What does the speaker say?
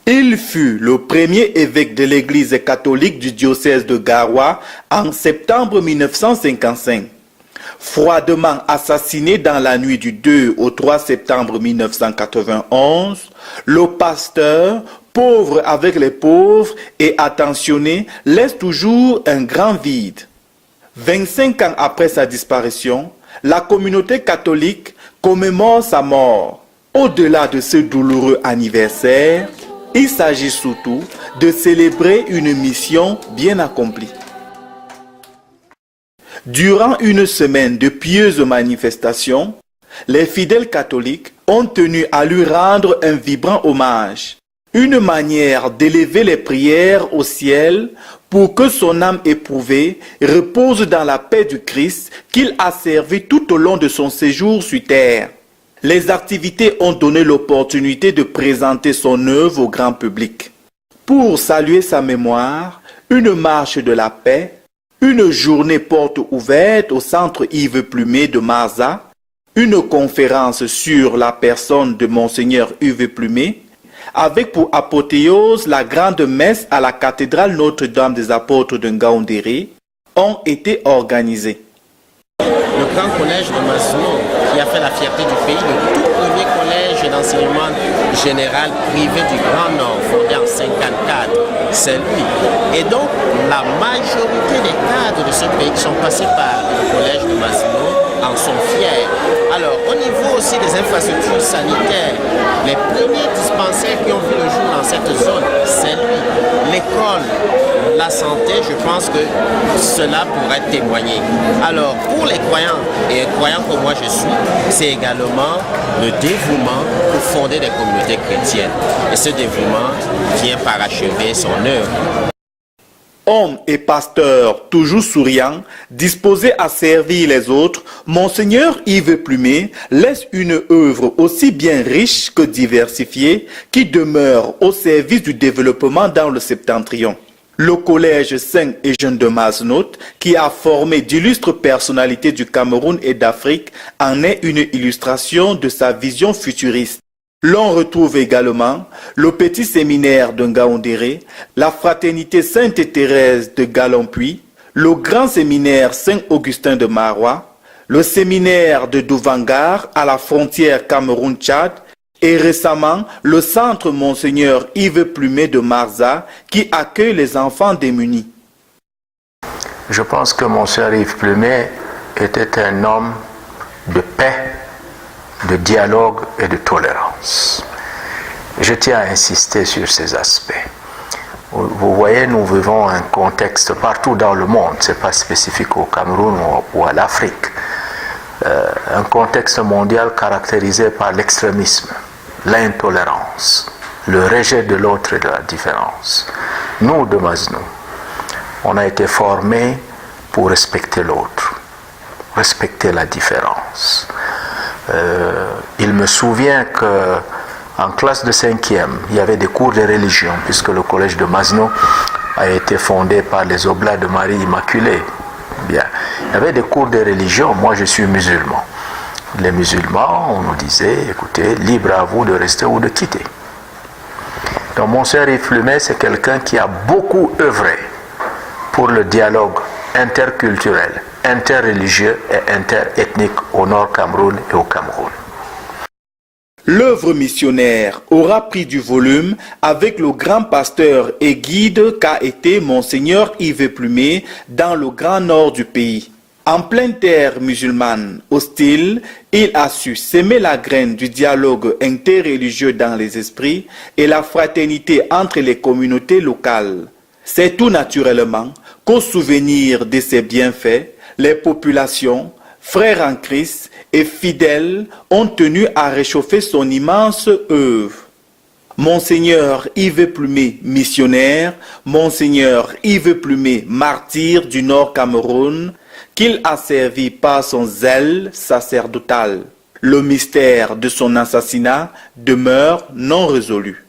Il fut le premier évêque de l'Église catholique du diocèse de Garoua en septembre 1955. Froidement assassiné dans la nuit du 2 au 3 septembre 1991, le pasteur, pauvre avec les pauvres et attentionné, laisse toujours un grand vide. 25 ans après sa disparition, la communauté catholique commémore sa mort. Au-delà de ce douloureux anniversaire, il s'agit surtout de célébrer une mission bien accomplie. Durant une semaine de pieuses manifestations, les fidèles catholiques ont tenu à lui rendre un vibrant hommage, une manière d'élever les prières au ciel pour que son âme éprouvée repose dans la paix du Christ qu'il a servi tout au long de son séjour sur terre. Les activités ont donné l'opportunité de présenter son œuvre au grand public. Pour saluer sa mémoire, une marche de la paix, une journée porte ouverte au centre Yves Plumet de Marza, une conférence sur la personne de Monseigneur Yves Plumet, avec pour apothéose la grande messe à la cathédrale Notre-Dame des Apôtres de Ngaoundéré, ont été organisées. Le grand collège de Masno, qui a fait la fierté du pays, le tout premier collège d'enseignement général privé du Grand Nord, fondé en 1954, c'est lui. Et donc, la majorité des cadres de ce pays qui sont passés par le collège de Masno en sont fiers. Alors, au niveau aussi des infrastructures sanitaires, les premiers dispensaires qui ont vu le jour dans cette zone, c'est lui. L'école, la santé, je pense que cela pourrait témoigner. Alors, pour les croyants, et croyants comme moi je suis, c'est également le dévouement pour fonder des communautés chrétiennes. Et ce dévouement vient parachever son œuvre. Homme et pasteur toujours souriant, disposé à servir les autres, Monseigneur Yves Plumet laisse une œuvre aussi bien riche que diversifiée qui demeure au service du développement dans le septentrion. Le collège Saint et Jeune de Masnote, qui a formé d'illustres personnalités du Cameroun et d'Afrique, en est une illustration de sa vision futuriste. L'on retrouve également le petit séminaire de Ngaoundéré, la fraternité Sainte-Thérèse de Galompuy, le grand séminaire Saint-Augustin de Marois, le séminaire de Douvangar à la frontière Cameroun-Tchad et récemment le centre Monseigneur Yves Plumet de Marza qui accueille les enfants démunis. Je pense que Monseigneur Yves Plumet était un homme de paix, de dialogue et de tolérance. Je tiens à insister sur ces aspects. Vous voyez, nous vivons un contexte partout dans le monde, ce n'est pas spécifique au Cameroun ou à l'Afrique, un contexte mondial caractérisé par l'extrémisme, l'intolérance, le rejet de l'autre et de la différence. Nous, de Masnou, on a été formés pour respecter l'autre, respecter la différence. Il me souvient qu'en classe de 5e, il y avait des cours de religion, puisque le collège de Masno a été fondé par les Oblats de Marie Immaculée. Bien. Il y avait des cours de religion. Moi, je suis musulman. Les musulmans, on nous disait, écoutez, libre à vous de rester ou de quitter. Donc, Monseigneur Yves Plumet, c'est quelqu'un qui a beaucoup œuvré pour le dialogue interculturel, interreligieux et interethnique au Nord Cameroun et au Cameroun. L'œuvre missionnaire aura pris du volume avec le grand pasteur et guide qu'a été Monseigneur Yves Plumet dans le grand nord du pays. En pleine terre musulmane hostile, il a su s'aimer la graine du dialogue interreligieux dans les esprits et la fraternité entre les communautés locales. C'est tout naturellement qu'au souvenir de ses bienfaits, les populations, frères en Christ et fidèles ont tenu à réchauffer son immense œuvre. Monseigneur Yves Plumet, missionnaire, Monseigneur Yves Plumet, martyr du Nord Cameroun, qu'il a servi par son zèle sacerdotal. Le mystère de son assassinat demeure non résolu.